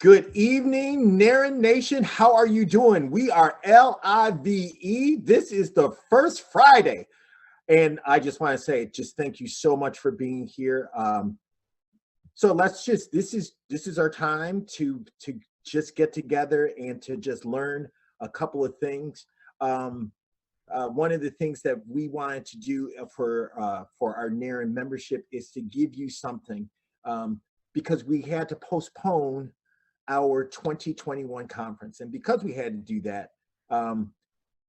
Good evening, Naren Nation. How are you doing? We are LIVE. This is the first Friday. And I just want to say, just thank you so much for being here. So this is our time to just get together and to just learn a couple of things. Um, One of the things that we wanted to do for our Naren membership is to give you something because we had to postpone our 2021 conference. And because we had to do that, um,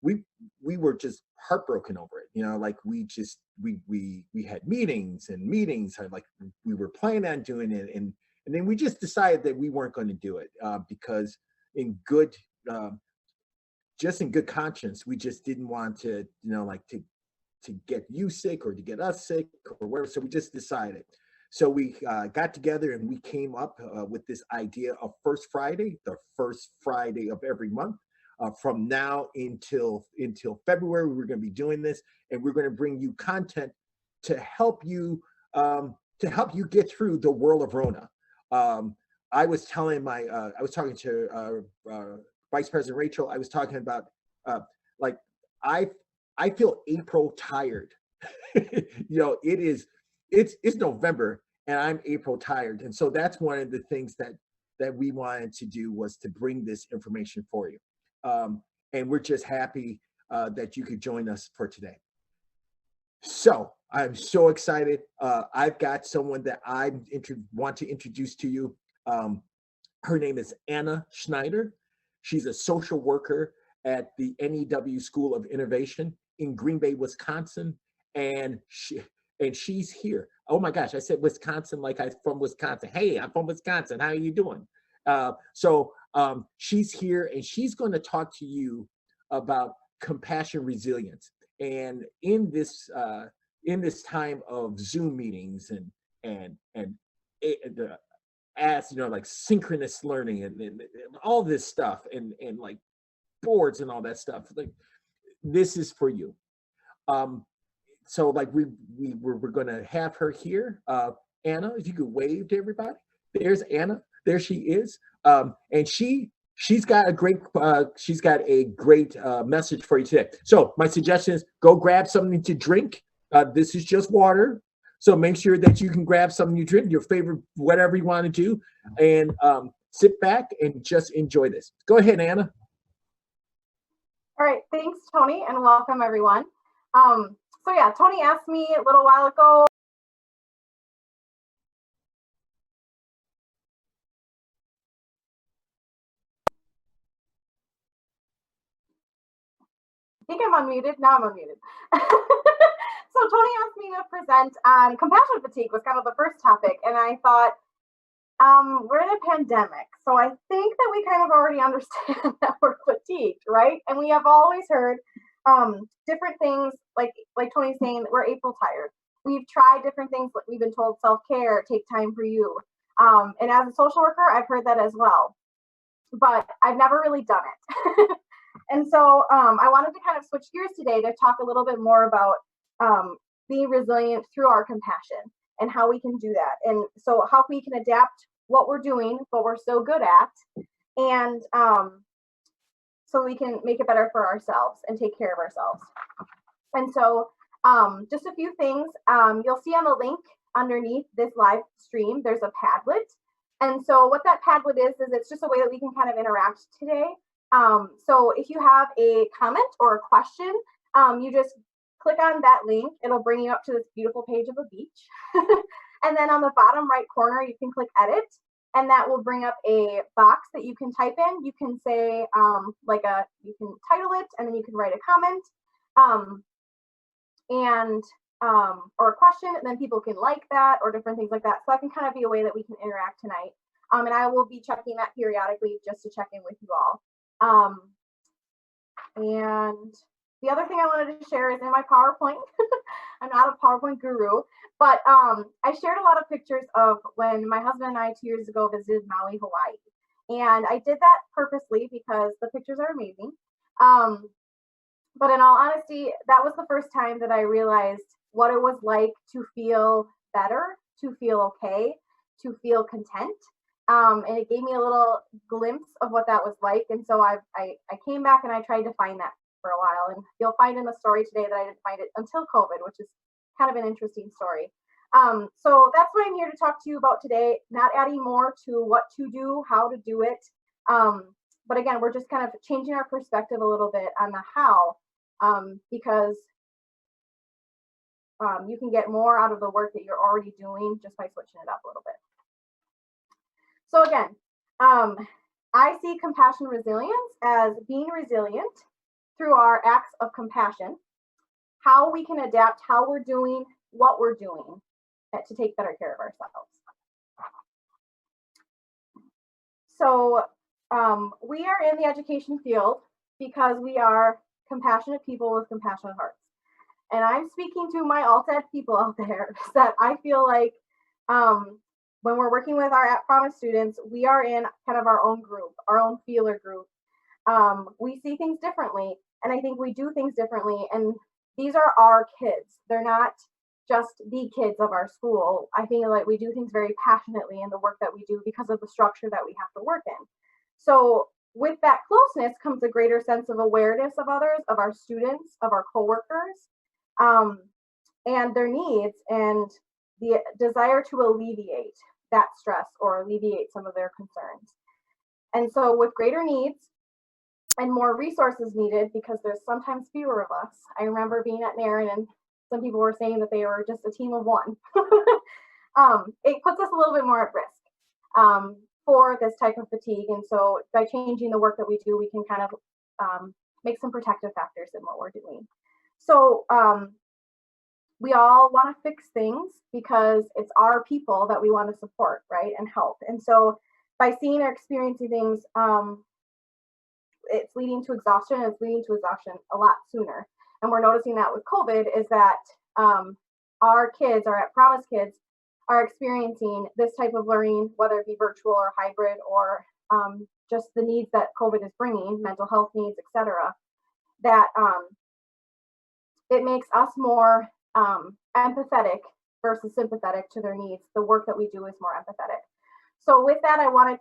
we we were just heartbroken over it. Like we had meetings and meetings, and like we were planning on doing it, and then we just decided that we weren't going to do it because in good uh, just in good conscience, we just didn't want to, like to get you sick or to get us sick or whatever. So we just decided. So we got together and we came up with this idea of First Friday, the first Friday of every month. From now until February, we're going to be doing this, and we're going to bring you content to help you get through the world of Rona. I was I was talking to Vice President Rachel. I was talking about like I I feel April tired. It's November and I'm April tired, and so that's one of the things that we wanted to do was to bring this information for you, um, and we're just happy that you could join us for today. So I'm so excited. I've got someone that want to introduce to you. Um, Her name is Anna Schneider. She's a social worker at the NEW School of Innovation in Green Bay, Wisconsin, and she's here. Oh my gosh, I said Wisconsin like I'm from Wisconsin. Hey, I'm from Wisconsin. How are you doing? She's here, and she's going to talk to you about compassion resilience. And in this time of Zoom meetings and as like synchronous learning and all this stuff and like boards and all that stuff, like this is for you. So like we're gonna have her here. Anna, if you could wave to everybody. There's Anna. There she is. And she's got a great message for you today. So my suggestion is go grab something to drink. This is just water. So make sure that you can grab something you drink, your favorite, whatever you want to do, and sit back and just enjoy this. Go ahead, Anna. All right, thanks, Tony, and welcome everyone. So yeah, Tony asked me a little while ago. I think I'm unmuted. Now I'm unmuted. So Tony asked me to present on compassion fatigue was kind of the first topic, and I thought, we're in a pandemic, so I think that we kind of already understand that we're fatigued, right? And we have always heard different things, like Tony's saying, we're April tired. We've tried different things. We've been told self-care, take time for you. And as a social worker, I've heard that as well, but I've never really done it. And so I wanted to kind of switch gears today to talk a little bit more about being resilient through our compassion and how we can do that. And so how we can adapt what we're doing, what we're so good at, and so we can make it better for ourselves and take care of ourselves. And so just a few things. You'll see on the link underneath this live stream, there's a Padlet. And so what that Padlet is it's just a way that we can kind of interact today. So if you have a comment or a question, you just click on that link. It'll bring you up to this beautiful page of a beach. And then on the bottom right corner, you can click edit, and that will bring up a box that you can type in. You can say you can title it, and then you can write a comment or a question, and then people can like that or different things like that. So that can kind of be a way that we can interact tonight. And I will be checking that periodically just to check in with you all. And the other thing I wanted to share is in my PowerPoint. I'm not a PowerPoint guru, but I shared a lot of pictures of when my husband and I 2 years ago visited Maui, Hawaii. And I did that purposely because the pictures are amazing. But in all honesty, that was the first time that I realized what it was like to feel better, to feel okay, to feel content. And it gave me a little glimpse of what that was like. And so I came back and I tried to find that for a while. And you'll find in the story today that I didn't find it until COVID, which is kind of an interesting story. So that's what I'm here to talk to you about today, not adding more to what to do, how to do it. But again, we're just kind of changing our perspective a little bit on the how, because you can get more out of the work that you're already doing just by switching it up a little bit. So again, I see compassion resilience as being resilient through our acts of compassion, how we can adapt how we're doing what we're doing to take better care of ourselves. So we are in the education field because we are compassionate people with compassionate hearts. And I'm speaking to my alt-ed people out there that I feel like when we're working with our At Promise students, we are in kind of our own group, our own feeler group. We see things differently, and I think we do things differently. And these are our kids. They're not just the kids of our school. I feel like we do things very passionately in the work that we do because of the structure that we have to work in. So with that closeness comes a greater sense of awareness of others, of our students, of our coworkers, and their needs, and the desire to alleviate that stress or alleviate some of their concerns. And so with greater needs and more resources needed, because there's sometimes fewer of us. I remember being at NARN and some people were saying that they were just a team of one. It puts us a little bit more at risk for this type of fatigue. And so by changing the work that we do, we can kind of make some protective factors in what we're doing. So we all want to fix things because it's our people that we want to support, right, and help. And so by seeing or experiencing things, it's leading to exhaustion, and it's leading to exhaustion a lot sooner. And we're noticing that with COVID is that our kids, our At Promise kids, are experiencing this type of learning, whether it be virtual or hybrid or just the needs that COVID is bringing, mental health needs, etc. That it makes us more empathetic versus sympathetic to their needs. The work that we do is more empathetic. So with that, we're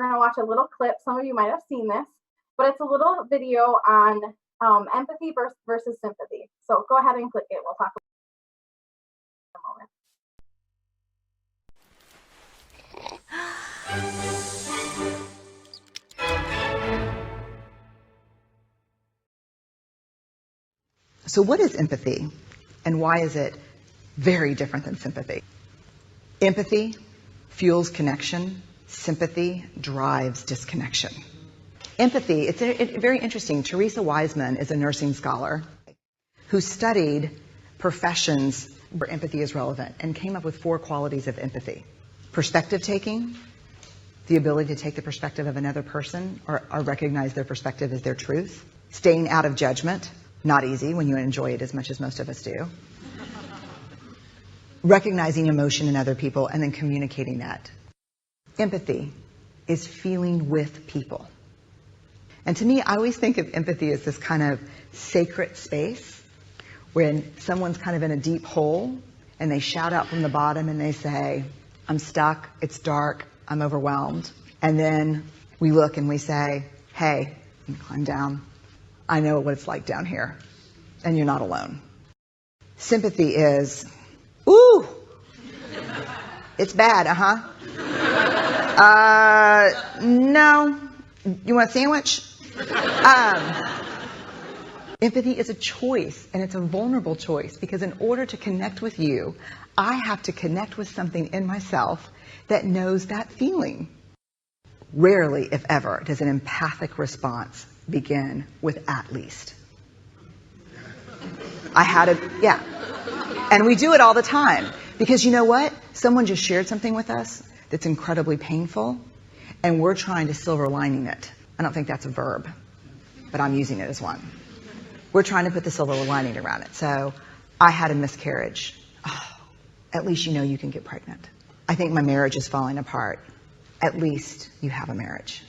going to watch a little clip. Some of you might have seen this, but it's a little video on empathy versus sympathy. So go ahead and click it. We'll talk about it in a moment. So what is empathy, and why is it very different than sympathy? Empathy fuels connection. Sympathy drives disconnection. Empathy, it's very interesting. Teresa Wiseman is a nursing scholar who studied professions where empathy is relevant and came up with 4 qualities of empathy. Perspective taking, the ability to take the perspective of another person or recognize their perspective as their truth. Staying out of judgment, not easy when you enjoy it as much as most of us do. Recognizing emotion in other people and then communicating that. Empathy is feeling with people. And to me, I always think of empathy as this kind of sacred space when someone's kind of in a deep hole and they shout out from the bottom and they say, I'm stuck, it's dark, I'm overwhelmed. And then we look and we say, hey, you can climb down. I know what it's like down here, and you're not alone. Sympathy is, ooh, it's bad, no, you want a sandwich? Empathy is a choice, and it's a vulnerable choice, because in order to connect with you, I have to connect with something in myself that knows that feeling. Rarely, if ever, does an empathic response begin with at least. Yeah. And we do it all the time. Because you know what? Someone just shared something with us that's incredibly painful, and we're trying to silver lining it. I don't think that's a verb, but I'm using it as one. We're trying to put the silver lining around it. So, I had a miscarriage. Oh, at least you know you can get pregnant. I think my marriage is falling apart. At least you have a marriage.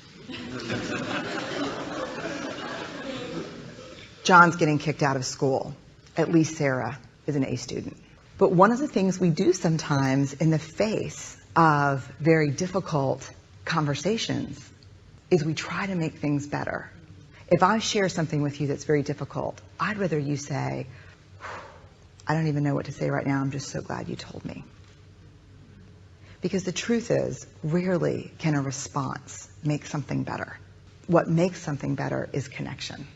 John's getting kicked out of school. At least Sarah is an A student. But one of the things we do sometimes in the face of very difficult conversations is we try to make things better. If I share something with you that's very difficult, I'd rather you say, I don't even know what to say right now, I'm just so glad you told me. Because the truth is, rarely can a response make something better. What makes something better is connection.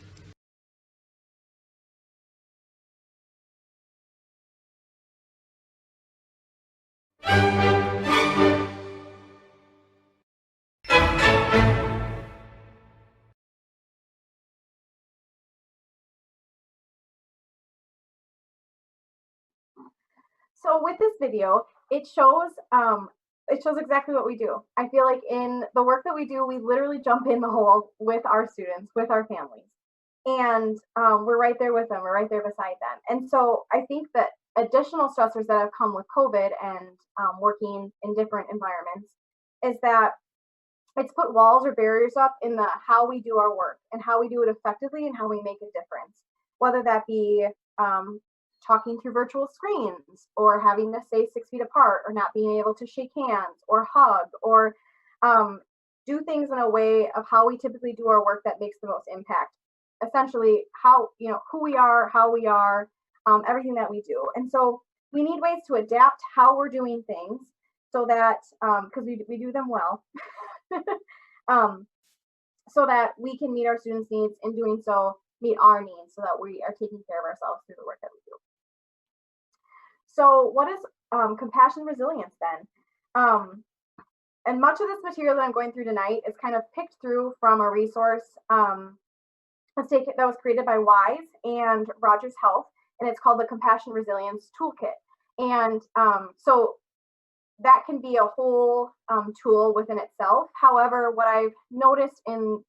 So with this video, it shows exactly what we do. I feel like in the work that we do, we literally jump in the hole with our students, with our families, and we're right there with them. We're right there beside them. And so I think that additional stressors that have come with COVID and working in different environments is that it's put walls or barriers up in the how we do our work and how we do it effectively and how we make a difference, whether that be talking through virtual screens or having to stay 6 feet apart or not being able to shake hands or hug or do things in a way of how we typically do our work that makes the most impact. Essentially, how, who we are, how we are, everything that we do. And so we need ways to adapt how we're doing things so that, because we do them well, so that we can meet our students' needs, in doing so, meet our needs so that we are taking care of ourselves through the work that we do. So what is compassion resilience then? And much of this material that I'm going through tonight is kind of picked through from a resource that was created by Wise and Rogers Health, and it's called the Compassion Resilience Toolkit. And so that can be a whole tool within itself. However, what I've noticed in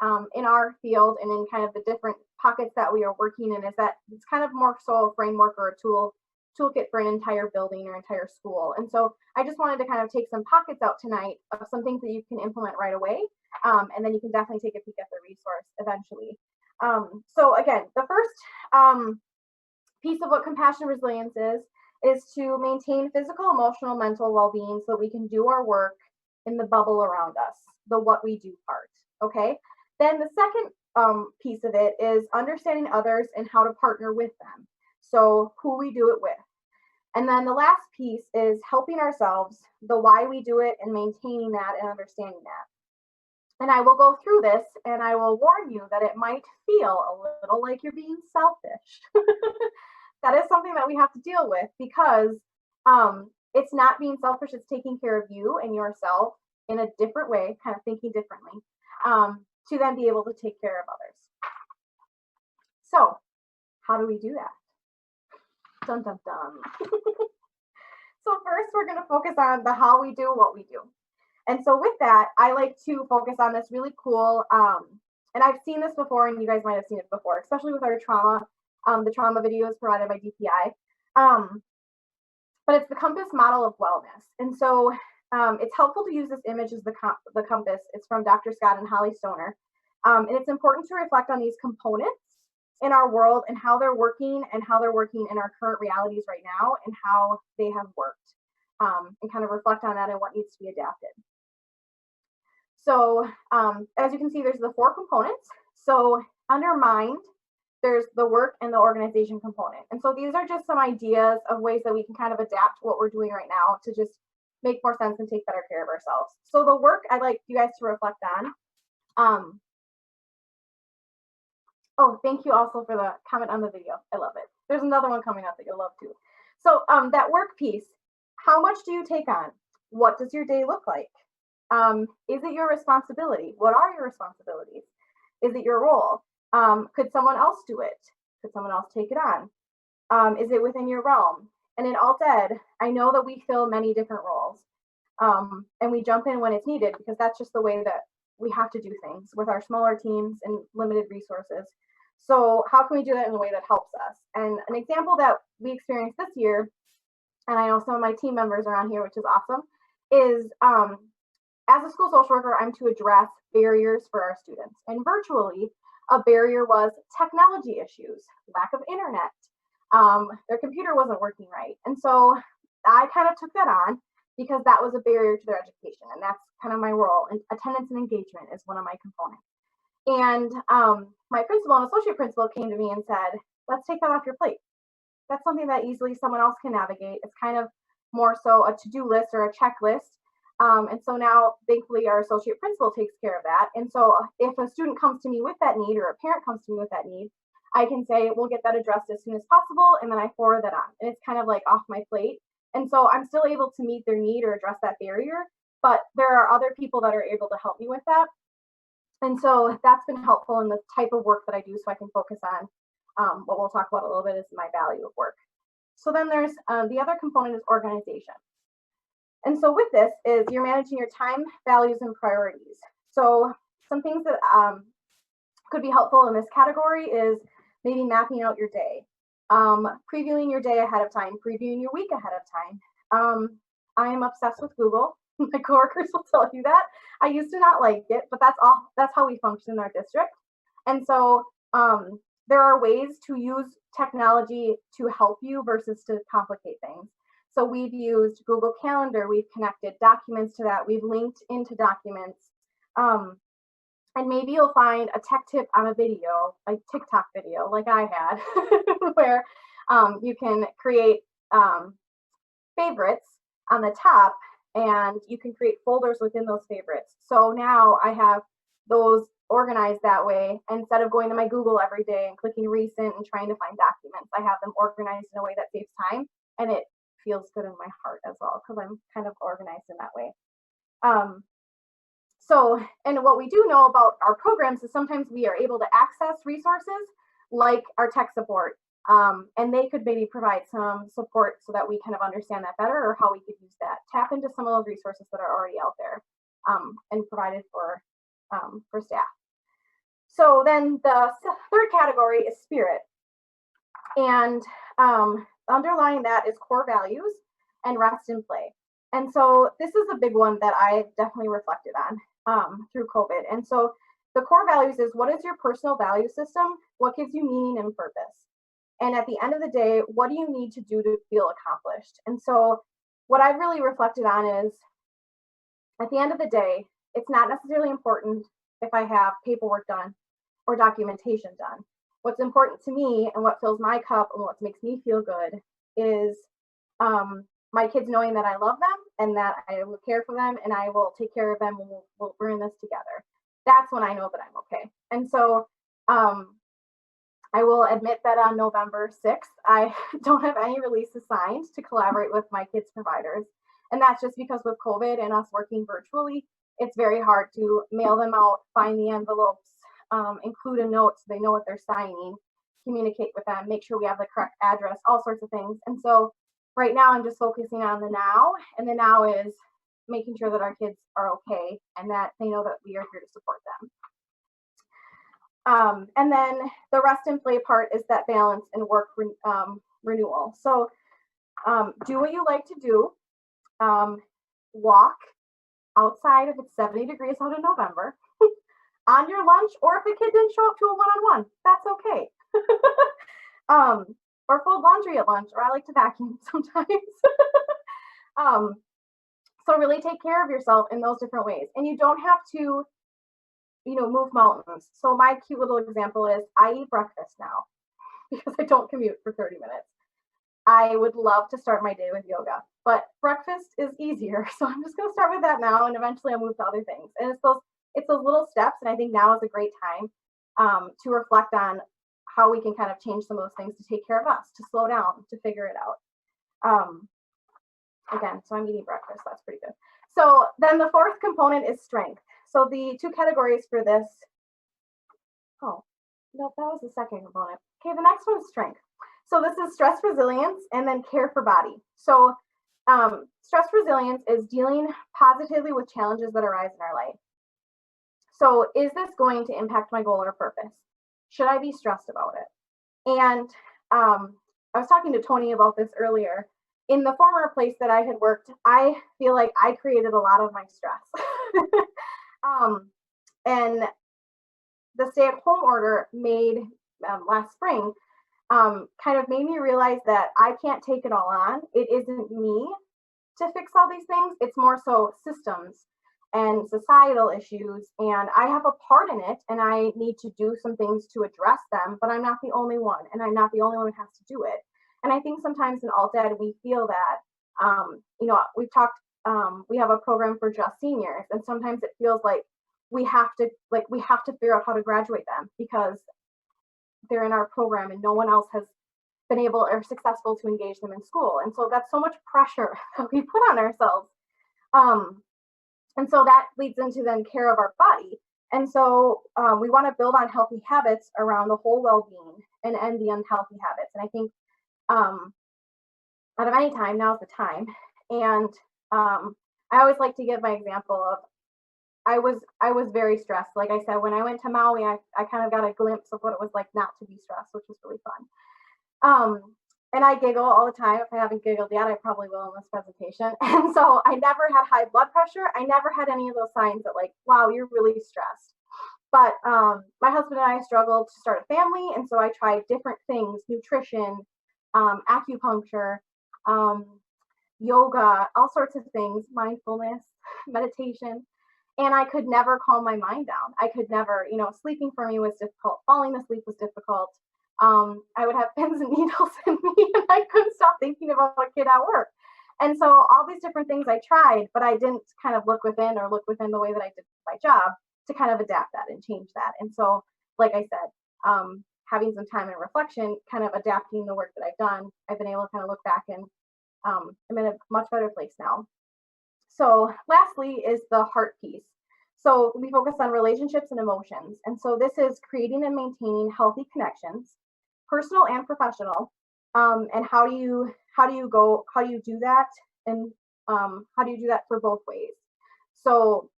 our field and in kind of the different pockets that we are working in is that it's kind of more so a framework or a toolkit for an entire building or entire school. And so I just wanted to kind of take some pockets out tonight of some things that you can implement right away. And then you can definitely take a peek at the resource eventually. So again, the first piece of what compassion resilience is to maintain physical, emotional, mental well-being so that we can do our work in the bubble around us, the what we do part, okay? Then the second piece of it is understanding others and how to partner with them. So who we do it with. And then the last piece is helping ourselves, the why we do it and maintaining that and understanding that. And I will go through this and I will warn you that it might feel a little like you're being selfish. That is something that we have to deal with because it's not being selfish, it's taking care of you and yourself in a different way, kind of thinking differently, to then be able to take care of others. So how do we do that? Dun, dun, dun. So first we're going to focus on the how we do what we do. And so with that, I like to focus on this really cool, and I've seen this before and you guys might have seen it before, especially with our trauma, the trauma videos provided by DPI. But it's the compass model of wellness. And so it's helpful to use this image as the compass. It's from Dr. Scott and Holly Stoner. And it's important to reflect on these components in our world and how they're working in our current realities right now and how they have worked, and kind of reflect on that and what needs to be adapted. So as you can see, there's the 4 components. So under mind, there's the work and the organization component. And so these are just some ideas of ways that we can kind of adapt what we're doing right now to just make more sense and take better care of ourselves. So the work I'd like you guys to reflect on. Oh, thank you also for the comment on the video. I love it. There's another one coming up that you'll love too. So that work piece, how much do you take on? What does your day look like? Is it your responsibility? What are your responsibilities? Is it your role? Could someone else do it? Could someone else take it on? Is it within your realm? And in Alt Ed, I know that we fill many different roles, and we jump in when it's needed because that's just the way that we have to do things with our smaller teams and limited resources. So how can we do that in a way that helps us? And an example that we experienced this year, and I know some of my team members are on here, which is awesome, is as a school social worker, I'm to address barriers for our students. And virtually, a barrier was technology issues, lack of internet. Their computer wasn't working right. And so I kind of took that on because that was a barrier to their education. And that's kind of my role. And attendance and engagement is one of my components. And my principal and associate principal came to me and said, let's take that off your plate. That's something that easily someone else can navigate. It's kind of more so a to-do list or a checklist. And so now, thankfully, our associate principal takes care of that. And so if a student comes to me with that need, or a parent comes to me with that need, I can say, we'll get that addressed as soon as possible, and then I forward that on. And it's kind of like off my plate. And so I'm still able to meet their need or address that barrier, but there are other people that are able to help me with that. And so that's been helpful in the type of work that I do, so I can focus on what we'll talk about a little bit is my value of work. So then there's the other component is organization. And so with this is you're managing your time, values, and priorities. So some things that could be helpful in this category is maybe mapping out your day, previewing your day ahead of time, previewing your week ahead of time. I am obsessed with Google. My coworkers will tell you that. I used to not like it, but that's how we function in our district. And so there are ways to use technology to help you versus to complicate things. So we've used Google Calendar, we've connected documents to that, we've linked into documents. And maybe you'll find a tech tip on a video, like TikTok video, like I had, where you can create favorites on the top, and you can create folders within those favorites. So now I have those organized that way. Instead of going to my Google every day and clicking recent and trying to find documents, I have them organized in a way that saves time, and it feels good in my heart as well because I'm kind of organized in that way. And what we do know about our programs is sometimes we are able to access resources like our tech support, and they could maybe provide some support so that we kind of understand that better, or how we could use that. Tap into some of those resources that are already out there and provided for staff. So then the third category is spirit. And underlying that is core values and rest and play. And so this is a big one that I definitely reflected on through COVID. And so the core values is, what is your personal value system? What gives you meaning and purpose? And at the end of the day, what do you need to do to feel accomplished? And so what I've really reflected on is, at the end of the day, it's not necessarily important if I have paperwork done or documentation done. What's important to me and what fills my cup and what makes me feel good is my kids knowing that I love them and that I will care for them and I will take care of them and we're in this together. That's when I know that I'm okay. And so I will admit that on November 6th, I don't have any releases signed to collaborate with my kids' providers. And that's just because with COVID and us working virtually, it's very hard to mail them out, find the envelopes, include a note so they know what they're signing, communicate with them, make sure we have the correct address, all sorts of things. And so right now I'm just focusing on the now, and the now is making sure that our kids are okay and that they know that we are here to support them. And then the rest and play part is that balance and work renewal. So do what you like to do. Walk outside if it's 70 degrees out in November on your lunch, or if a kid didn't show up to a one-on-one, that's okay. Or fold laundry at lunch, or I like to vacuum sometimes. So really take care of yourself in those different ways. And you don't have to, move mountains. So my cute little example is I eat breakfast now because I don't commute for 30 minutes. I would love to start my day with yoga, but breakfast is easier. So I'm just going to start with that now, and eventually I'll move to other things. And it's those little steps. And I think now is a great time to reflect on how we can kind of change some of those things to take care of us, to slow down, to figure it out. Again, so I'm eating breakfast. That's pretty good. So then the fourth component is strength. So the two categories for this. Oh, no, that was the second component. Okay, the next one is strength. So this is stress resilience and then care for body. So stress resilience is dealing positively with challenges that arise in our life. So is this going to impact my goal or purpose? Should I be stressed about it? And I was talking to Tony about this earlier. In the former place that I had worked, I feel like I created a lot of my stress. And the stay-at-home order made last spring kind of made me realize that I can't take it all on. It isn't me to fix all these things. It's more so systems and societal issues, and I have a part in it, and I need to do some things to address them, but I'm not the only one, and I'm not the only one who has to do it. And I think sometimes in alt ed we feel that, we've talked, we have a program for just seniors, and sometimes it feels like we have to figure out how to graduate them because they're in our program and no one else has been able or successful to engage them in school. And so that's so much pressure that we put on ourselves. And so that leads into then care of our body. And so we want to build on healthy habits around the whole well-being and end the unhealthy habits. And I think out of any time, now's the time. And I always like to give my example of I was very stressed. Like I said, when I went to Maui, I kind of got a glimpse of what it was like not to be stressed, which was really fun. And I giggle all the time. If I haven't giggled yet, I probably will in this presentation. And so I never had high blood pressure. I never had any of those signs that like, wow, you're really stressed. But my husband and I struggled to start a family. And so I tried different things, nutrition, acupuncture, yoga, all sorts of things, mindfulness, meditation. And I could never calm my mind down. I could never, sleeping for me was difficult. Falling asleep was difficult. I would have pins and needles in me and I couldn't stop thinking about a kid at work. And so all these different things I tried, but I didn't kind of look within the way that I did my job to kind of adapt that and change that. And so, like I said, having some time and reflection, kind of adapting the work that I've done, I've been able to kind of look back and I'm in a much better place now. So lastly is the heart piece. So we focus on relationships and emotions. And so this is creating and maintaining healthy connections, personal and professional. And how do you do that? And how do you do that for both ways? So,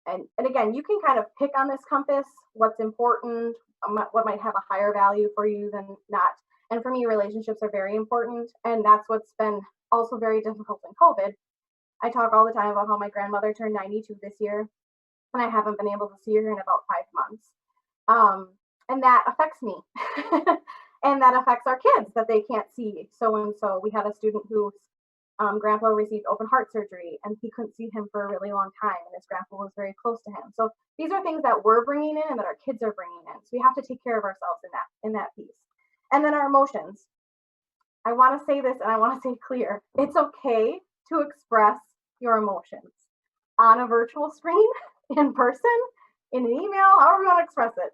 and again, you can kind of pick on this compass, what's important, what might have a higher value for you than not. And for me, relationships are very important. And that's what's been also very difficult in COVID. I talk all the time about how my grandmother turned 92 this year, and I haven't been able to see her in about 5 months. And that affects me. And that affects our kids that they can't see. So we had a student whose grandpa received open heart surgery, and he couldn't see him for a really long time, and his grandpa was very close to him. So these are things that we're bringing in and that our kids are bringing in. So we have to take care of ourselves in that piece. And then our emotions. I want to say this, and I want to say clear. It's okay to express your emotions on a virtual screen, in person, in an email, however you want to express it.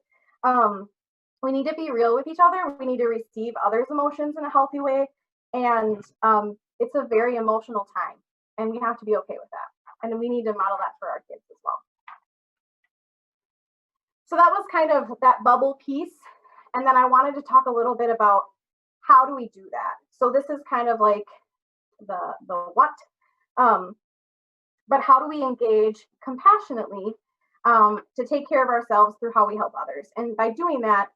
We need to be real with each other. We need to receive others' emotions in a healthy way. And it's a very emotional time, and we have to be okay with that. And we need to model that for our kids as well. So that was kind of that bubble piece. And then I wanted to talk a little bit about how do we do that? So this is kind of like the what, but how do we engage compassionately to take care of ourselves through how we help others? And by doing that,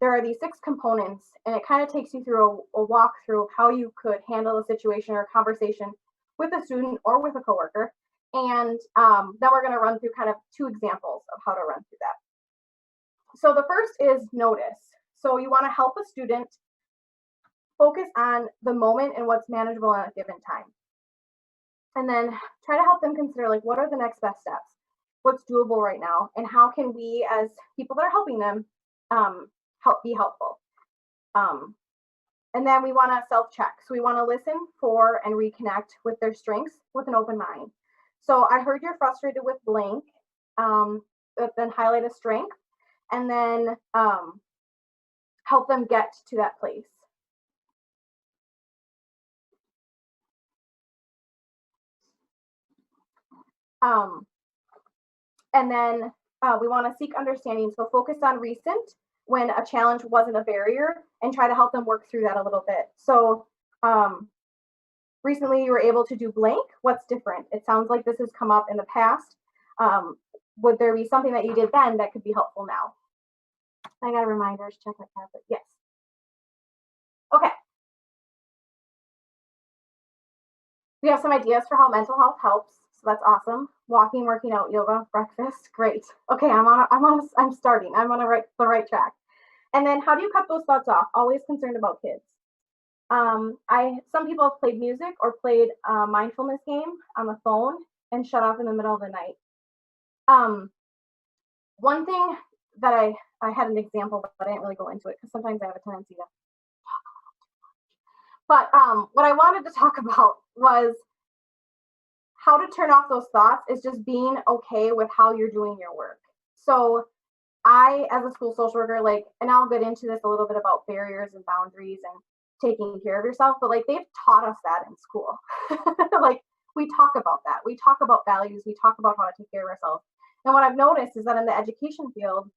there are these 6 components, and it kind of takes you through a walkthrough of how you could handle a situation or a conversation with a student or with a coworker. And then we're going to run through kind of 2 examples of how to run through that. So the first is notice. So you want to help a student focus on the moment and what's manageable at a given time. And then try to help them consider, like, what are the next best steps? What's doable right now? And how can we, as people that are helping them, be helpful? And then we want to self-check. So we want to listen for and reconnect with their strengths with an open mind. So I heard you're frustrated with blank, but then highlight a strength, and then help them get to that place. And then we want to seek understanding. So focus on recent, when a challenge wasn't a barrier, and try to help them work through that a little bit. So recently you were able to do blank. What's different? It sounds like this has come up in the past. Would there be something that you did then that could be helpful now? I got a reminder to check my tablet. Yes. Okay. We have some ideas for how mental health helps. So that's awesome. Walking, working out, yoga, breakfast. Great. Okay, I'm starting. I'm on the right track. And then how do you cut those thoughts off? Always concerned about kids. Some people have played music or played a mindfulness game on the phone and shut off in the middle of the night. One thing that I had an example, but I didn't really go into it because sometimes I have a tendency to. But what I wanted to talk about was how to turn off those thoughts is just being okay with how you're doing your work. So I, as a school social worker, like, and I'll get into this a little bit about barriers and boundaries and taking care of yourself, but like they've taught us that in school. Like we talk about that. We talk about values. We talk about how to take care of ourselves. And what I've noticed is that in the education field,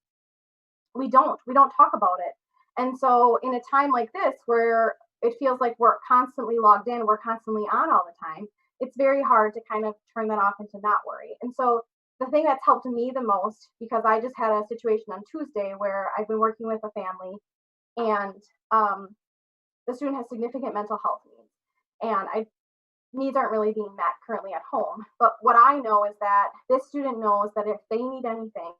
we don't talk about it. And so in a time like this where it feels like we're constantly logged in, we're constantly on all the time, it's very hard to kind of turn that off and to not worry. And so the thing that's helped me the most, because I just had a situation on Tuesday where I've been working with a family and the student has significant mental health needs, and needs aren't really being met currently at home. But what I know is that this student knows that if they need anything,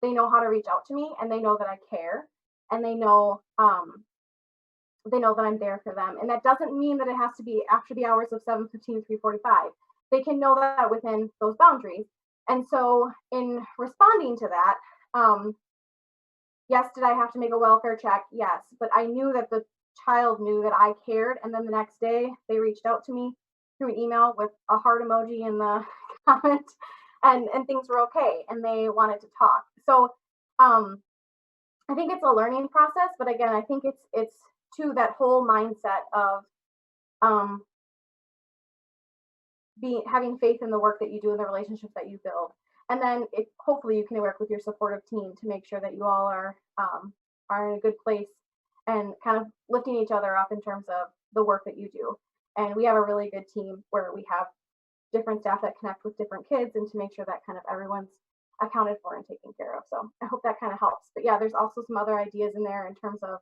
they know how to reach out to me, and they know that I care, and they know that I'm there for them. And that doesn't mean that it has to be after the hours of 7:15 to 3:45. They can know that within those boundaries. And so in responding to that, yes, did I have to make a welfare check? Yes, but I knew that the child knew that I cared. And then the next day they reached out to me through an email with a heart emoji in the comment, and things were okay, and they wanted to talk. So I think it's a learning process, but again, I think it's to that whole mindset of having faith in the work that you do and the relationships that you build. And then hopefully you can work with your supportive team to make sure that you all are in a good place and kind of lifting each other up in terms of the work that you do. And we have a really good team where we have different staff that connect with different kids, and to make sure that kind of everyone's accounted for and taken care of. So I hope that kind of helps. But yeah, there's also some other ideas in there in terms of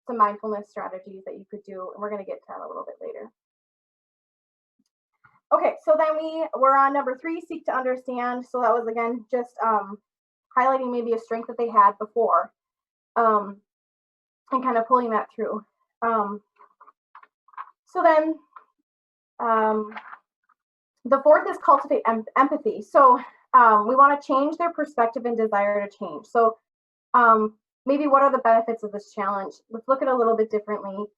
some mindfulness strategies that you could do, and we're going to get to that a little bit later. Okay, so then we're on number 3, seek to understand. So that was, again, just highlighting maybe a strength that they had before, and kind of pulling that through. So then the 4th is cultivate empathy. So we want to change their perspective and desire to change. So maybe what are the benefits of this challenge? Let's look at it a little bit differently.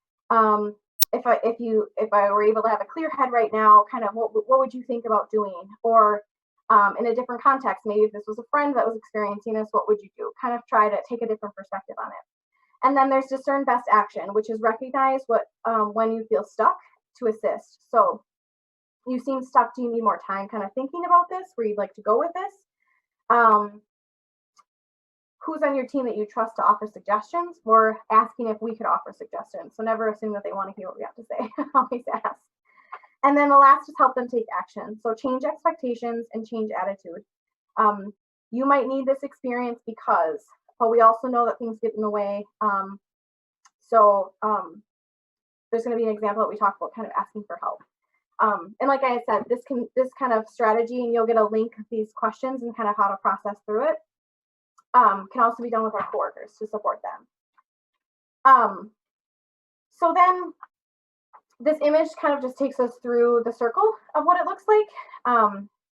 If I were able to have a clear head right now, kind of what would you think about doing? Or in a different context, maybe if this was a friend that was experiencing this, what would you do? Kind of try to take a different perspective on it. And then there's discern best action, which is recognize when you feel stuck to assist. So you seem stuck. Do you need more time kind of thinking about this, where you'd like to go with this? Who's on your team that you trust to offer suggestions, or asking if we could offer suggestions. So never assume that they want to hear what we have to say. Always ask. And then the last is help them take action. So change expectations and change attitude. You might need this experience because, but we also know that things get in the way. So there's going to be an example that we talk about, kind of asking for help. And like I said, this kind of strategy, and you'll get a link of these questions and kind of how to process through it, can also be done with our coworkers to support them. So then this image kind of just takes us through the circle of what it looks like,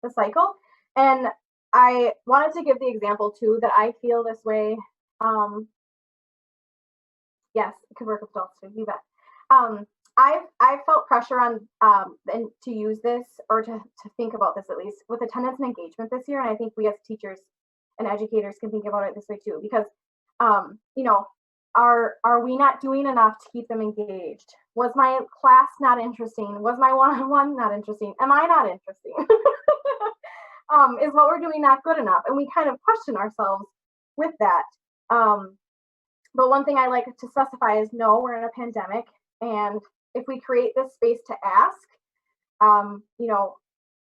the cycle. And I wanted to give the example too that I feel this way. Yes, it could work with adults too, you bet. I've felt pressure on and to use this, or to think about this at least, with attendance and engagement this year. And I think we as teachers and educators can think about it this way too, because are we not doing enough to keep them engaged? Was my class not interesting? Was my one-on-one not interesting? Am I not interesting? Is what we're doing not good enough? And we kind of question ourselves with that. But one thing I like to specify is, no, we're in a pandemic, and if we create this space to ask,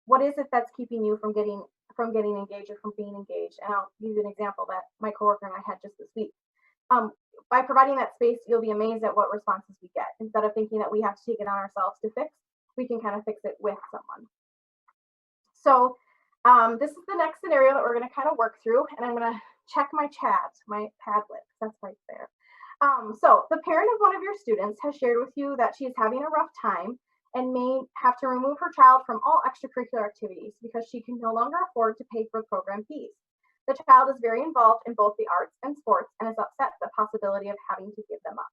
what is it that's keeping you from getting engaged or from being engaged? And I'll give you an example that my coworker and I had just this week. By providing that space, you'll be amazed at what responses we get. Instead of thinking that we have to take it on ourselves to fix, we can kind of fix it with someone. So this is the next scenario that we're going to kind of work through, and I'm going to check my chat, my Padlet, that's right there. So the parent of one of your students has shared with you that she is having a rough time and may have to remove her child from all extracurricular activities because she can no longer afford to pay for program fees. The child is very involved in both the arts and sports and is upset at the possibility of having to give them up.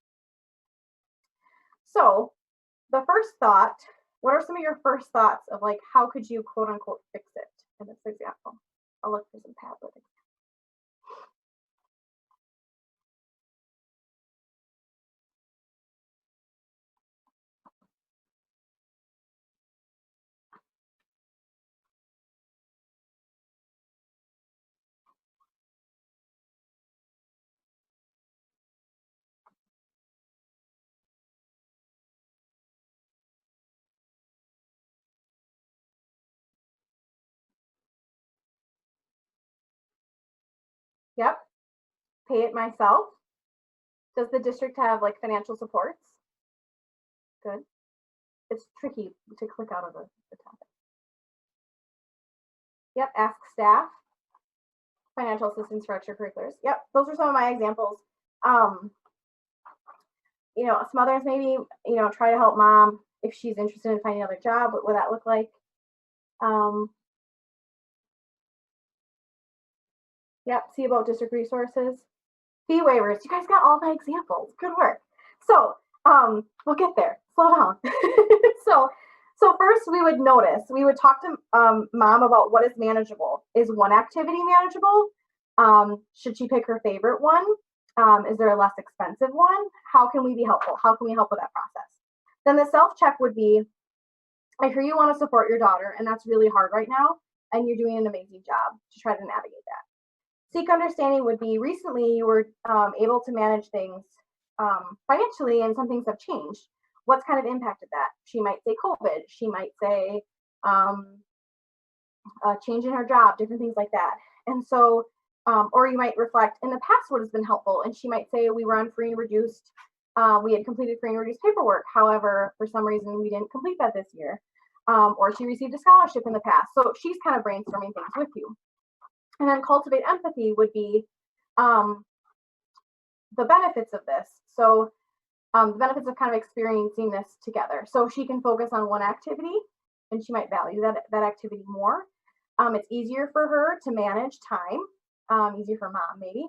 So the first thought, what are some of your first thoughts of like, how could you quote unquote fix it in this example? I'll look for some Padlet. Yep, pay it myself. Does the district have like financial supports? Good. It's tricky to click out of the topic. Yep, ask staff. Financial assistance for extracurriculars. Yep, those are some of my examples. You know, some others maybe, you know, try to help mom if she's interested in finding another job. What would that look like? Yep, see about district resources. Fee waivers. You guys got all my examples. Good work. So we'll get there. Slow down. so first we would notice, we would talk to mom about what is manageable. Is one activity manageable? Should she pick her favorite one? Is there a less expensive one? How can we be helpful? How can we help with that process? Then the self-check would be, I hear you want to support your daughter, and that's really hard right now, and you're doing an amazing job to try to navigate that. Seek understanding would be, recently you were able to manage things financially, and some things have changed. What's kind of impacted that? She might say COVID. She might say change in her job, different things like that. And so, or you might reflect, in the past, what has been helpful? And she might say, we were on free and reduced, we had completed free and reduced paperwork. However, for some reason, we didn't complete that this year. Or she received a scholarship in the past. So she's kind of brainstorming things with you. And then cultivate empathy would be the benefits of this. So the benefits of kind of experiencing this together. So she can focus on one activity and she might value that activity more. It's easier for her to manage time, easier for mom maybe.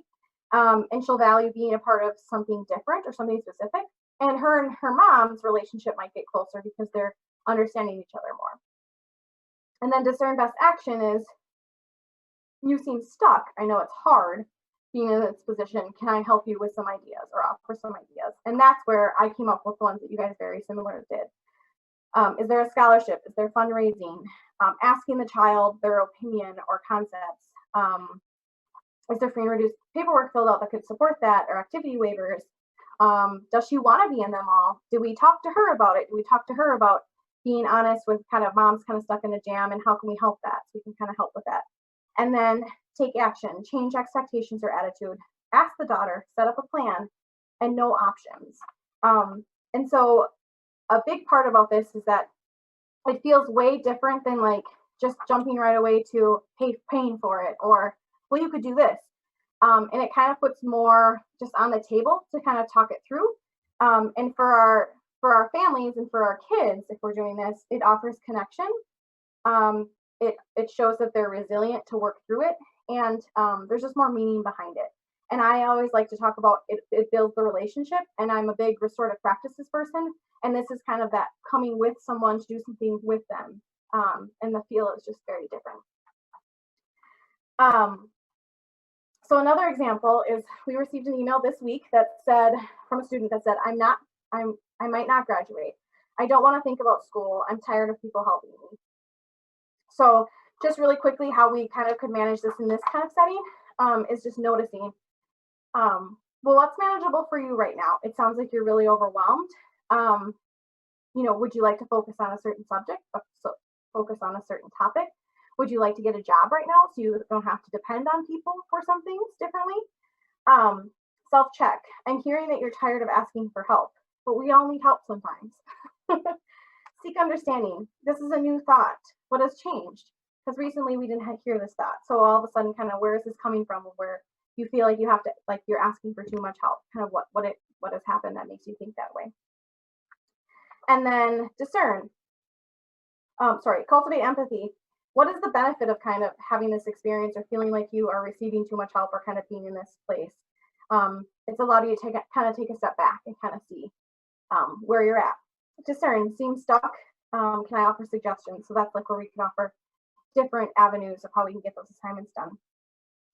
And she'll value being a part of something different or something specific. And her mom's relationship might get closer because they're understanding each other more. And then discern best action is, you seem stuck. I know it's hard being in this position. Can I help you with some ideas or offer some ideas? And that's where I came up with the ones that you guys very similar did. Is there a scholarship? Is there fundraising? Asking the child their opinion or concepts. Is there free and reduced paperwork filled out that could support that, or activity waivers? Does she want to be in them all? Do we talk to her about it? Do we talk to her about being honest with kind of mom's kind of stuck in a jam, and how can we help that? So we can kind of help with that. And then take action, change expectations or attitude, ask the daughter, set up a plan, and no options. And so a big part about this is that it feels way different than like just jumping right away to paying for it, or, well, you could do this. And it kind of puts more just on the table to kind of talk it through. And for our families and for our kids, if we're doing this, it offers connection. It shows that they're resilient to work through it, and there's just more meaning behind it. And I always like to talk about it builds the relationship, and I'm a big restorative practices person, and this is kind of that coming with someone to do something with them, and the feel is just very different. So another example is, we received an email this week that said, from a student that said, I might not graduate. I don't want to think about school. I'm tired of people helping me. So just really quickly, how we kind of could manage this in this kind of setting is just noticing, well, what's manageable for you right now? It sounds like you're really overwhelmed. You know, would you like to focus on a certain subject? So focus on a certain topic? Would you like to get a job right now so you don't have to depend on people for some things differently? Self-check. I'm hearing that you're tired of asking for help, but we all need help sometimes. Seek understanding. This is a new thought. What has changed? Because recently we didn't hear this thought. So all of a sudden, kind of, where is this coming from? Where you feel like you have to, like you're asking for too much help, kind of what what has happened that makes you think that way. And then discern. Cultivate empathy. What is the benefit of kind of having this experience or feeling like you are receiving too much help or kind of being in this place? It's allowed you to take a step back and kind of see where you're at. Discern. Seems stuck. Can I offer suggestions? So that's like where we can offer different avenues of how we can get those assignments done.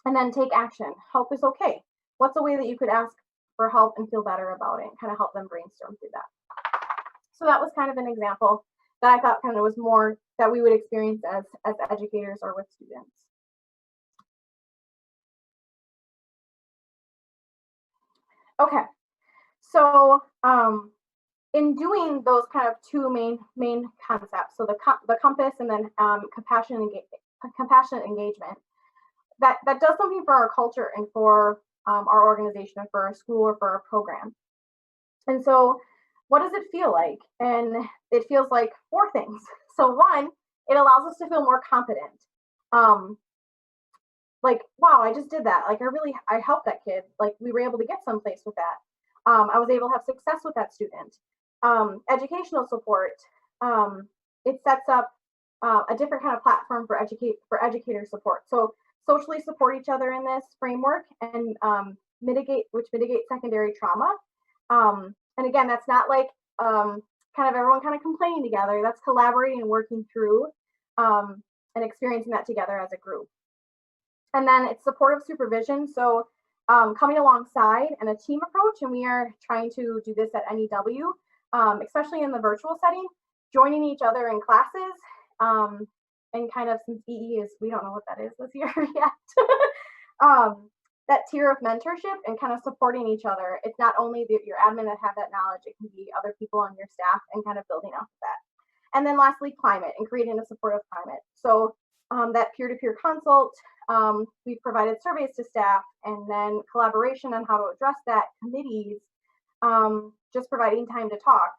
And then take action. Help is okay. What's a way that you could ask for help and feel better about it and kind of help them brainstorm through that? So that was kind of an example that I thought kind of was more that we would experience as educators or with students. Okay, so in doing those kind of two main concepts, so the compass and then compassionate engagement, that does something for our culture and for our organization and for our school or for our program. And so what does it feel like? And it feels like four things. So one, it allows us to feel more confident. Like, wow, I just did that. Like, I helped that kid. Like, we were able to get someplace with that. I was able to have success with that student. Educational support. It sets up a different kind of platform for educator support. So socially support each other in this framework and mitigate secondary trauma. And again, that's not like kind of everyone kind of complaining together. That's collaborating and working through and experiencing that together as a group. And then it's supportive supervision. So coming alongside and a team approach, and we are trying to do this at NEW, especially in the virtual setting, joining each other in classes, and kind of, since EE is, we don't know what that is this year yet, that tier of mentorship and kind of supporting each other. It's not only your admin that have that knowledge, it can be other people on your staff and kind of building off of that. And then lastly, climate and creating a supportive climate. So that peer-to-peer consult, we've provided surveys to staff, and then collaboration on how to address that, committees, just providing time to talk.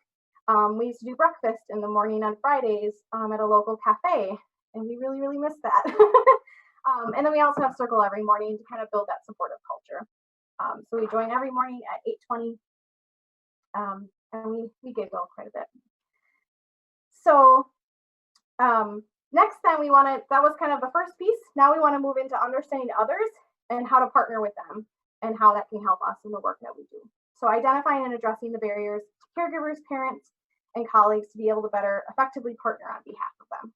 We used to do breakfast in the morning on Fridays at a local cafe, and we really, really miss that. And then we also have circle every morning to kind of build that supportive culture. So we join every morning at 8:20, and we giggle quite a bit. So next then that was kind of the first piece. Now we want to move into understanding others and how to partner with them and how that can help us in the work that we do. So identifying and addressing the barriers to caregivers, parents, and colleagues to be able to better effectively partner on behalf of them.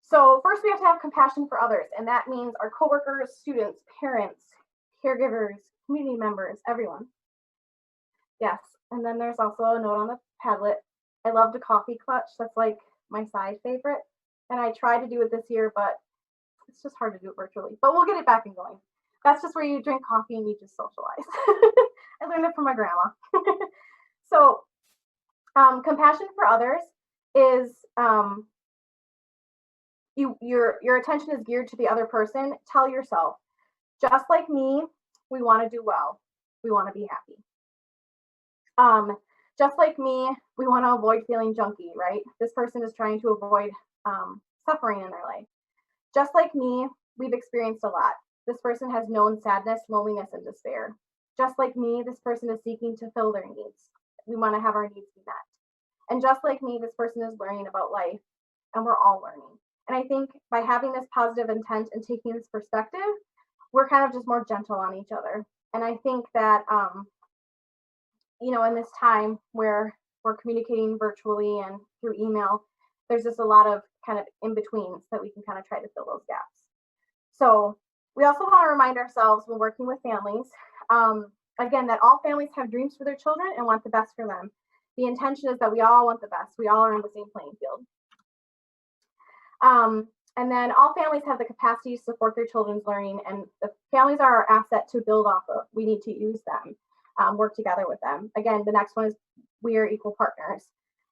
So first we have to have compassion for others, and that means our coworkers, students, parents, caregivers, community members, everyone. Yes, and then there's also a note on the Padlet. I love the coffee clutch. That's like my side favorite, and I tried to do it this year, but it's just hard to do it virtually. But we'll get it back and going. That's just where you drink coffee and you just socialize. I learned it from my grandma. So compassion for others is your attention is geared to the other person. Tell yourself, just like me, we want to do well. We want to be happy. Just like me, we want to avoid feeling junky, right? This person is trying to avoid suffering in their life. Just like me, we've experienced a lot. This person has known sadness, loneliness, and despair. Just like me, this person is seeking to fill their needs. We want to have our needs be met. And just like me, this person is learning about life, and we're all learning. And I think by having this positive intent and taking this perspective, we're kind of just more gentle on each other. And I think that, in this time where we're communicating virtually and through email, there's just a lot of kind of in-betweens that we can kind of try to fill those gaps. So we also want to remind ourselves when working with families, again, that all families have dreams for their children and want the best for them. The intention is that we all want the best. We all are on the same playing field. And then all families have the capacity to support their children's learning, and the families are our asset to build off of. We need to use them, work together with them. Again, the next one is we are equal partners.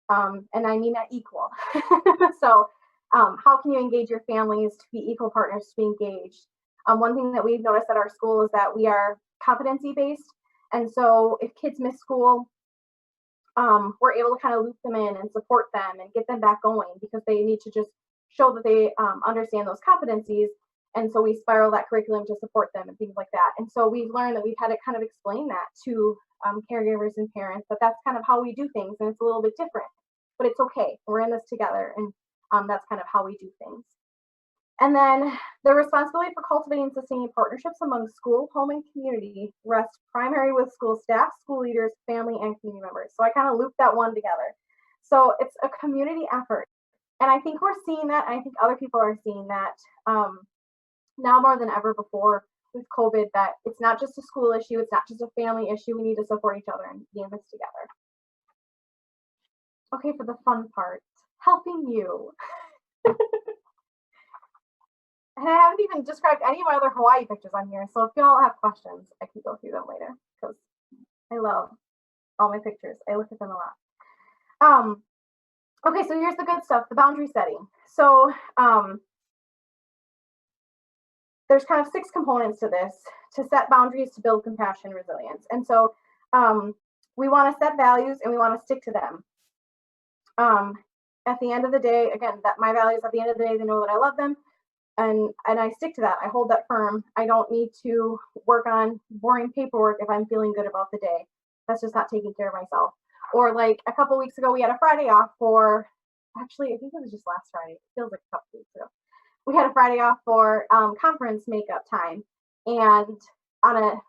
And I mean that equal. So how can you engage your families to be equal partners, to be engaged? One thing that we've noticed at our school is that we are competency-based. And so if kids miss school, we're able to kind of loop them in and support them and get them back going, because they need to just show that they understand those competencies And so we spiral that curriculum to support them and things like that. And so we've learned that we've had to kind of explain that to caregivers and parents, that that's kind of how we do things, and it's a little bit different, but it's okay. We're in this together, and that's kind of how we do things. And then the responsibility for cultivating and sustaining partnerships among school, home, and community rests primary with school staff, school leaders, family, and community members. So I kind of looped that one together. So it's a community effort. And I think we're seeing that. And I think other people are seeing that now more than ever before with COVID, that it's not just a school issue. It's not just a family issue. We need to support each other and be in this together. Okay, for the fun part, helping you. And I haven't even described any of my other Hawaii pictures on here. So if y'all have questions, I can go through them later, because I love all my pictures. I look at them a lot. Okay, so here's the good stuff, the boundary setting. So there's kind of 6 components to this: to set boundaries, to build compassion, resilience. And so we want to set values, and we want to stick to them. At the end of the day, again, that my values, at the end of the day, they know that I love them. And I stick to that. I hold that firm. I don't need to work on boring paperwork if I'm feeling good about the day. That's just not taking care of myself. Or like a couple weeks ago, we had a Friday off for, actually, I think it was just last Friday. It feels like a couple weeks ago. We had a Friday off for conference makeup time. And on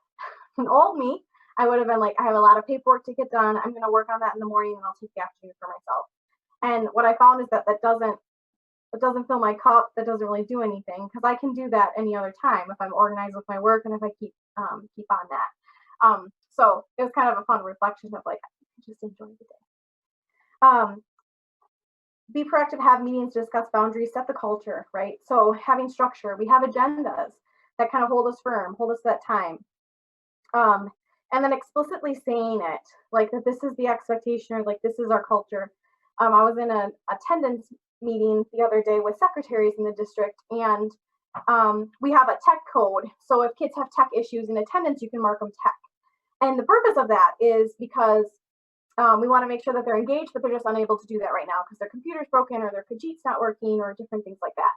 an old me, I would have been like, I have a lot of paperwork to get done. I'm going to work on that in the morning, and I'll take the afternoon for myself. And what I found is that it doesn't fill my cup. That doesn't really do anything, because I can do that any other time if I'm organized with my work and if I keep on that. So it was kind of a fun reflection of like, just enjoy the day. Be proactive, have meetings, discuss boundaries, set the culture, right? So having structure, we have agendas that kind of hold us firm, hold us that time. And then explicitly saying it, like that this is the expectation, or like this is our culture. I was in an attendance meeting the other day with secretaries in the district, and we have a tech code. So if kids have tech issues in attendance, you can mark them tech. And the purpose of that is because we want to make sure that they're engaged, but they're just unable to do that right now because their computer's broken or their Kajit's not working or different things like that.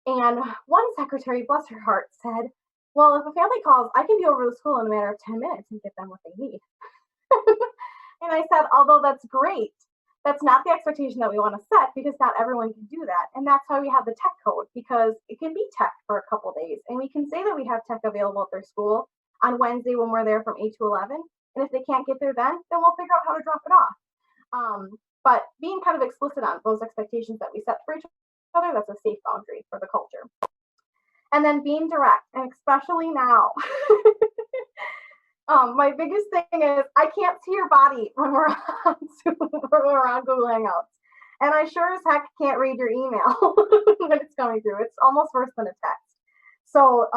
And one secretary, bless her heart, said, well, if a family calls, I can be over to the school in a matter of 10 minutes and get them what they need. And I said, although that's great, that's not the expectation that we want to set, because not everyone can do that. And that's why we have the tech code, because it can be tech for a couple days. And we can say that we have tech available at their school on Wednesday when we're there from 8 to 11. And if they can't get there then we'll figure out how to drop it off. But being kind of explicit on those expectations that we set for each other, that's a safe boundary for the culture. And then being direct, and especially now. My biggest thing is I can't see your body when we're on Zoom, when we're on Google Hangouts. And I sure as heck can't read your email when it's coming through. It's almost worse than a text. So,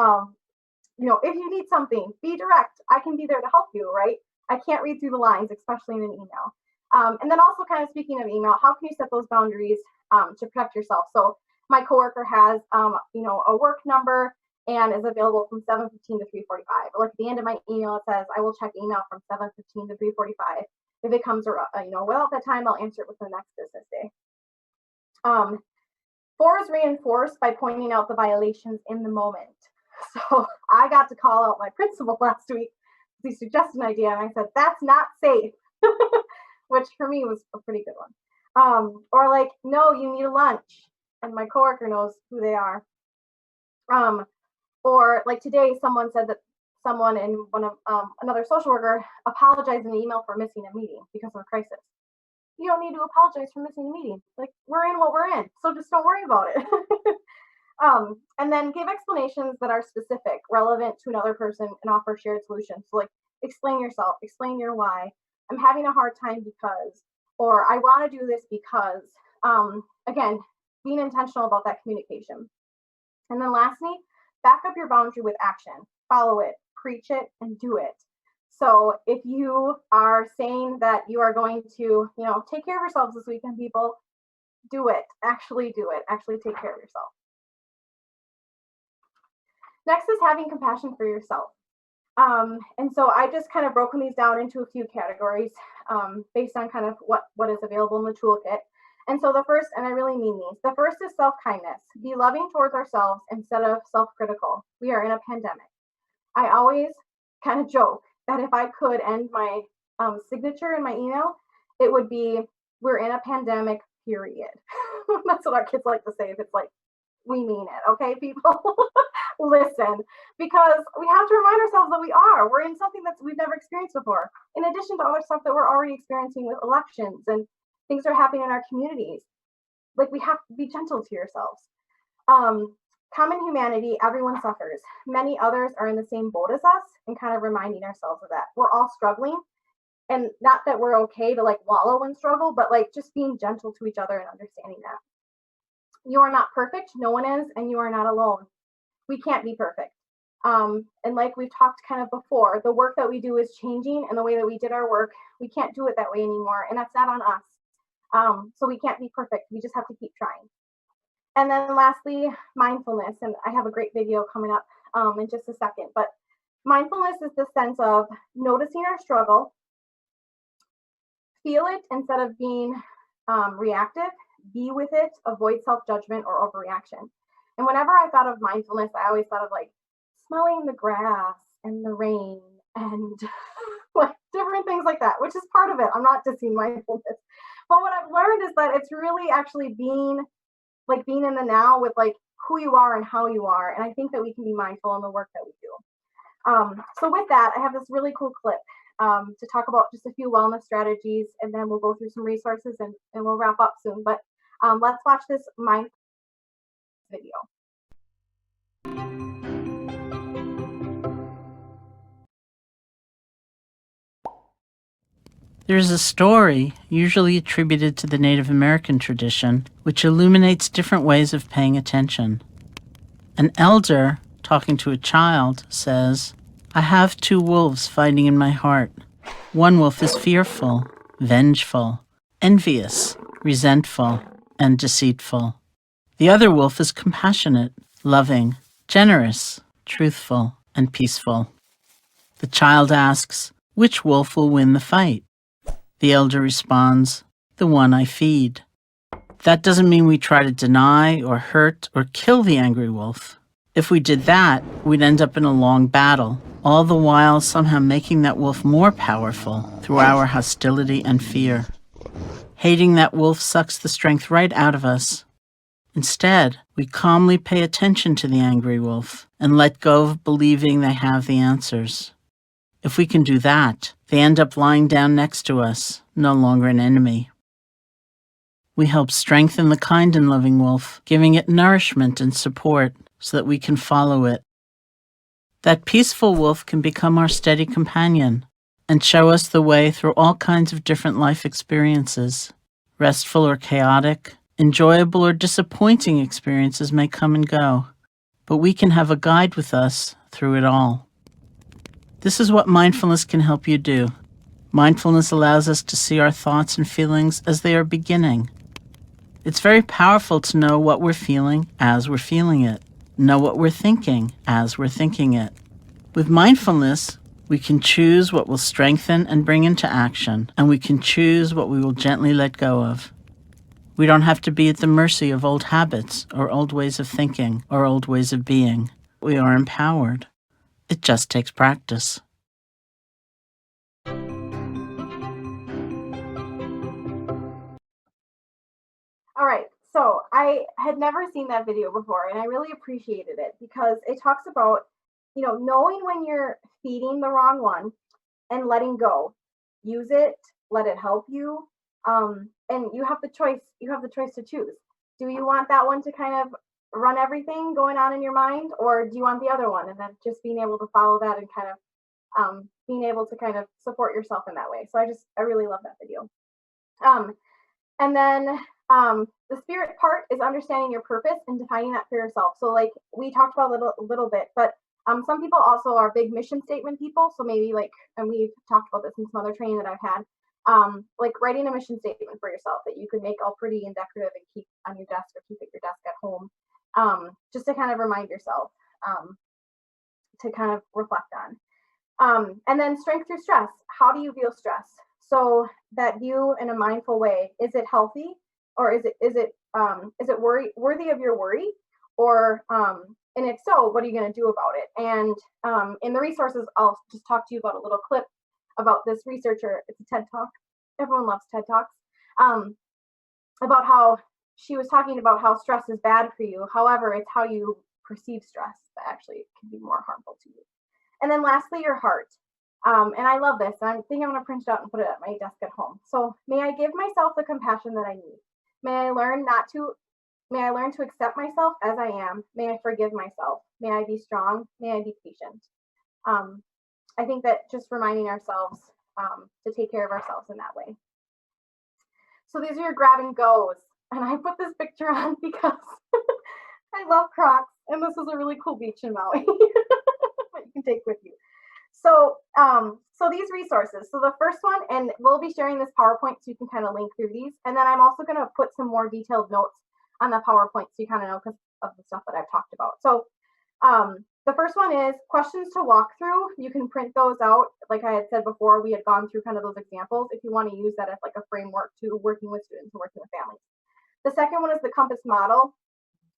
if you need something, be direct. I can be there to help you, right? I can't read through the lines, especially in an email. And then also kind of speaking of email, how can you set those boundaries to protect yourself? So my coworker has, a work number and is available from 7:15 to 3:45. Like at the end of my email, it says I will check email from 7:15 to 3:45. If it comes, without that time, I'll answer it within the next business day. 4 is reinforced by pointing out the violations in the moment. So I got to call out my principal last week. He suggested an idea, and I said, that's not safe, which for me was a pretty good one. Or like, no, you need a lunch, and my coworker knows who they are. Or like today, someone said that someone in another social worker apologized in the email for missing a meeting because of a crisis. You don't need to apologize for missing a meeting. Like, we're in what we're in, so just don't worry about it. And then give explanations that are specific, relevant to another person, and offer shared solutions. So like, explain yourself, explain your why. I'm having a hard time because, or I want to do this because, again, being intentional about that communication. And then lastly, back up your boundary with action. Follow it, preach it, and do it. So if you are saying that you are going to, take care of yourselves this weekend, people, do it. Actually do it. Actually take care of yourself. Next is having compassion for yourself. And so I just kind of broken these down into a few categories based on kind of what is available in the toolkit. And so the first, and I really mean these, the first is self-kindness. Be loving towards ourselves instead of self-critical. We are in a pandemic. I always kind of joke that if I could end my signature in my email, it would be, we're in a pandemic, period. That's what our kids like to say. If it's like, we mean it, okay, people? Listen, because we have to remind ourselves that we're in something that we've never experienced before, in addition to other stuff that we're already experiencing with elections and things that are happening in our communities. Like, we have to be gentle to yourselves. Common humanity, everyone suffers. Many others are in the same boat as us, and kind of reminding ourselves of that. We're all struggling, and not that we're okay to like wallow in struggle, but like just being gentle to each other and understanding that. You are not perfect, no one is, and you are not alone. We can't be perfect. And like we've talked kind of before, the work that we do is changing, and the way that we did our work, we can't do it that way anymore, and that's not on us. So we can't be perfect. We just have to keep trying. And then lastly, mindfulness. And I have a great video coming up in just a second. But mindfulness is the sense of noticing our struggle, feel it instead of being reactive, be with it, avoid self-judgment or overreaction. And whenever I thought of mindfulness, I always thought of like smelling the grass and the rain and like different things like that, which is part of it. I'm not dissing mindfulness. But what I've learned is that it's really actually being in the now with like who you are and how you are. And I think that we can be mindful in the work that we do. So with that, I have this really cool clip to talk about just a few wellness strategies, and then we'll go through some resources and we'll wrap up soon. But let's watch this mindfulness video. There is a story, usually attributed to the Native American tradition, which illuminates different ways of paying attention. An elder, talking to a child, says, "I have two wolves fighting in my heart. One wolf is fearful, vengeful, envious, resentful, and deceitful. The other wolf is compassionate, loving, generous, truthful, and peaceful." The child asks, "Which wolf will win the fight?" The elder responds, "The one I feed." That doesn't mean we try to deny or hurt or kill the angry wolf. If we did that, we'd end up in a long battle, all the while somehow making that wolf more powerful through our hostility and fear. Hating that wolf sucks the strength right out of us. Instead, we calmly pay attention to the angry wolf and let go of believing they have the answers. If we can do that, they end up lying down next to us, no longer an enemy. We help strengthen the kind and loving wolf, giving it nourishment and support so that we can follow it. That peaceful wolf can become our steady companion and show us the way through all kinds of different life experiences. Restful or chaotic, enjoyable or disappointing experiences may come and go, but we can have a guide with us through it all. This is what mindfulness can help you do. Mindfulness allows us to see our thoughts and feelings as they are beginning. It's very powerful to know what we're feeling as we're feeling it, know what we're thinking as we're thinking it. With mindfulness, we can choose what will strengthen and bring into action, and we can choose what we will gently let go of. We don't have to be at the mercy of old habits or old ways of thinking or old ways of being. We are empowered. It just takes practice. All right, so I had never seen that video before, and I really appreciated it because it talks about, knowing when you're feeding the wrong one and letting go. Use it, let it help you, and you have the choice. You have the choice to choose. Do you want that one to kind of run everything going on in your mind, or do you want the other one? And then just being able to follow that and kind of being able to kind of support yourself in that way. So I really love that video. And then the spirit part is understanding your purpose and defining that for yourself. So like we talked about a little bit, but some people also are big mission statement people. So maybe and we've talked about this in some other training that I've had, like writing a mission statement for yourself that you could make all pretty and decorative and keep on your desk or keep at your desk at home, just to kind of remind yourself to kind of reflect on. And then strength through stress. How do you feel stress? So that view in a mindful way, is it healthy? or is it worthy of your worry, or and if so, what are you going to do about it? And in the resources, I'll just talk to you about a little clip about this researcher. It's a TED Talk. Everyone loves TED Talks. About how she was talking about how stress is bad for you. However, it's how you perceive stress that actually can be more harmful to you. And then lastly, your heart. And I love this. And I think I'm going to print it out and put it at my desk at home. So may I give myself the compassion that I need. May I learn to accept myself as I am. May I forgive myself. May I be strong. May I be patient. I think that just reminding ourselves to take care of ourselves in that way. So these are your grab and goes. And I put this picture on because I love Crocs. And this is a really cool beach in Maui that you can take with you. So these resources. So the first one, and we'll be sharing this PowerPoint so you can kind of link through these. And then I'm also going to put some more detailed notes on the PowerPoint so you kind of know because of the stuff that I've talked about. So the first one is questions to walk through. You can print those out. Like I had said before, we had gone through kind of those examples if you want to use that as like a framework to working with students and working with families. The second one is the compass model,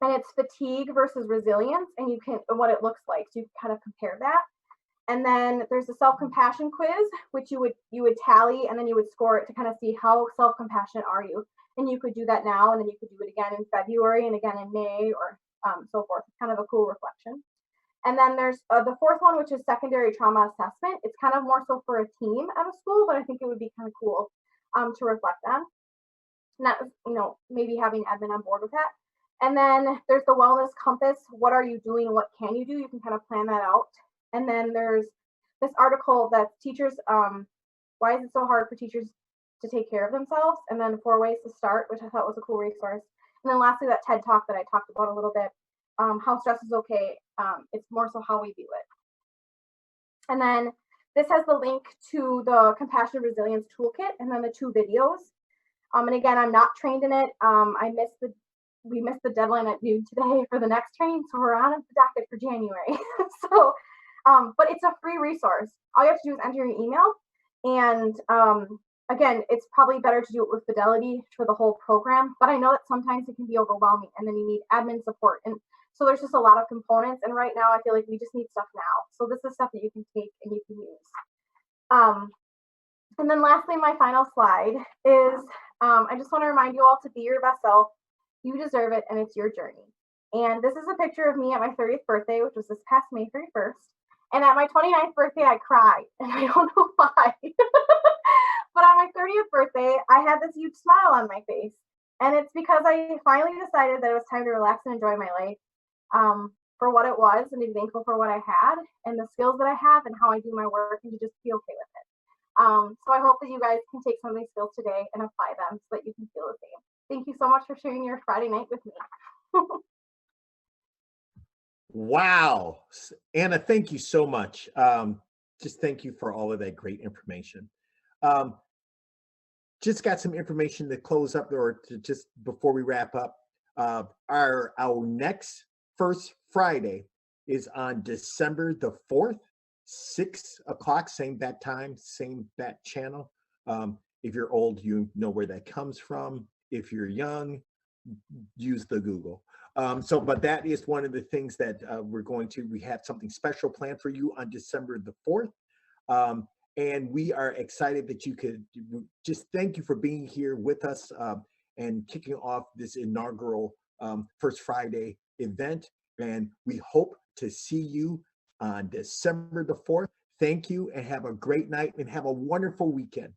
and it's fatigue versus resilience, and you can what it looks like. So you can kind of compare that. And then there's a self-compassion quiz, which you would tally, and then you would score it to kind of see how self-compassionate are you. And you could do that now, and then you could do it again in February and again in May, or so forth. It's kind of a cool reflection. And then there's the fourth one, which is secondary trauma assessment. It's kind of more so for a team at a school, but I think it would be kind of cool to reflect on. Not, maybe having admin on board with that. And then there's the wellness compass. What are you doing? What can you do? You can kind of plan that out. And then there's this article that teachers, why is it so hard for teachers to take care of themselves? And then 4 ways to start, which I thought was a cool resource. And then lastly, that TED Talk that I talked about a little bit, how stress is okay. It's more so how we view it. And then this has the link to the Compassion Resilience Toolkit and then the 2 videos. And again, I'm not trained in it. We missed the deadline at noon today for the next training, so we're on the docket for January. So, but it's a free resource. All you have to do is enter your email. And again, it's probably better to do it with Fidelity for the whole program, but I know that sometimes it can be overwhelming and then you need admin support. And so there's just a lot of components. And right now I feel like we just need stuff now. So this is stuff that you can take and you can use. And then lastly, my final slide is, I just want to remind you all to be your best self. You deserve it, and it's your journey. And this is a picture of me at my 30th birthday, which was this past May 31st. And at my 29th birthday, I cried, and I don't know why. But on my 30th birthday, I had this huge smile on my face. And it's because I finally decided that it was time to relax and enjoy my life for what it was, and be thankful for what I had and the skills that I have and how I do my work, and to just be okay with it. So I hope that you guys can take some of these skills today and apply them so that you can feel the same. Thank you so much for sharing your Friday night with me. Wow. Anna, thank you so much. Just thank you for all of that great information. Just got some information to close up, or to just before we wrap up. Our next First Friday is on December the 4th, 6 o'clock, same bat time, same bat channel. If you're old, you know where that comes from. If you're young, use the Google. But that is one of the things that we have something special planned for you on December the 4th. And we are excited that you could just thank you for being here with us and kicking off this inaugural First Friday event. And we hope to see you on December the 4th. Thank you, and have a great night and have a wonderful weekend.